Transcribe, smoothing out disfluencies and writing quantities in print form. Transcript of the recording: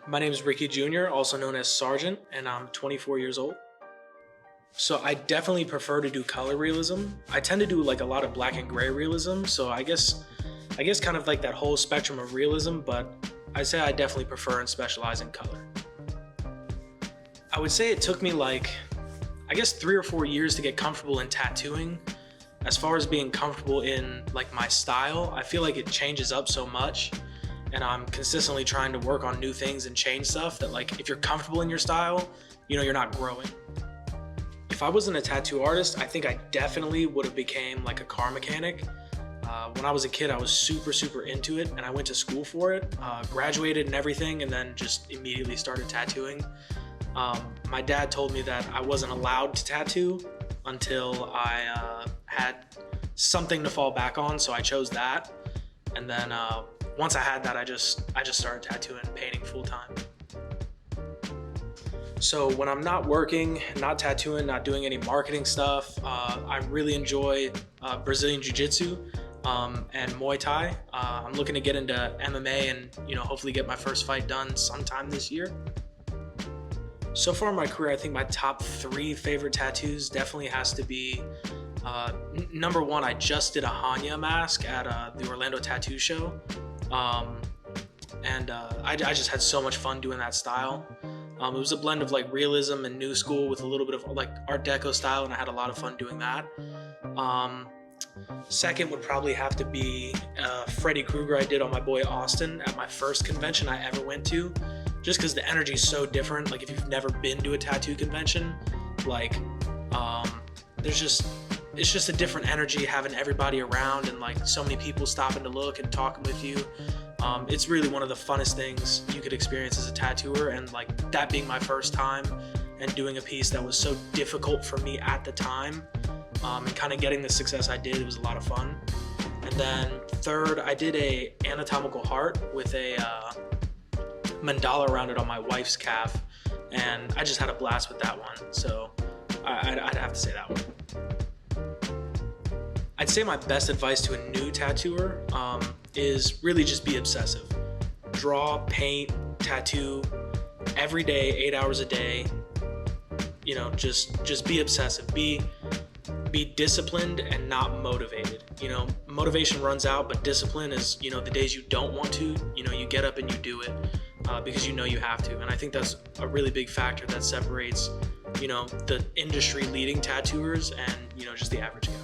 My name is Ricky Jr., also known as Sergeant, and I'm 24 years old. So I definitely prefer to do color realism. I tend to do like a lot of black and gray realism, so I guess kind of like that whole spectrum of realism, but I say I definitely prefer and specialize in color. I would say it took me like, I guess 3 or 4 years to get comfortable in tattooing. As far as being comfortable in like my style, I feel like it changes up so much, and I'm consistently trying to work on new things and change stuff that, like, if you're comfortable in your style, you know, you're not growing. If I wasn't a tattoo artist, I think I definitely would have became like a car mechanic. When I was a kid, I was super into it, and I went to school for it, graduated and everything, and then just immediately started tattooing. My dad told me that I wasn't allowed to tattoo until I had something to fall back on, so I chose that. And then once I had that, I just started tattooing and painting full time. So when I'm not working, not tattooing, not doing any marketing stuff, I really enjoy Brazilian Jiu-Jitsu and Muay Thai. I'm looking to get into MMA and, you know, hopefully get my first fight done sometime this year. So far in my career, I think my top 3 favorite tattoos definitely has to be number 1, I just did a Hanya mask at the Orlando Tattoo Show. I just had so much fun doing that style. It was a blend of like realism and new school with a little bit of like Art Deco style, and I had a lot of fun doing that. Second would probably have to be Freddy Krueger I did on my boy Austin at my first convention I ever went to, just because the energy is so different. Like, if you've never been to a tattoo convention, like it's just a different energy having everybody around and like so many people stopping to look and talking with you. It's really one of the funnest things you could experience as a tattooer, and like that being my first time and doing a piece that was so difficult for me at the time, and kind of getting the success I did, it was a lot of fun. And then third, I did a anatomical heart with a mandala around it on my wife's calf, and I just had a blast with that one. So I'd have to say that one. I'd say my best advice to a new tattooer is really just be obsessive. Draw, paint, tattoo every day, 8 hours a day. You know, just be obsessive. Be disciplined and not motivated. You know, motivation runs out, but discipline is, you know, the days you don't want to, you know, you get up and you do it because you know you have to. And I think that's a really big factor that separates, you know, the industry leading tattooers and, you know, just the average guy.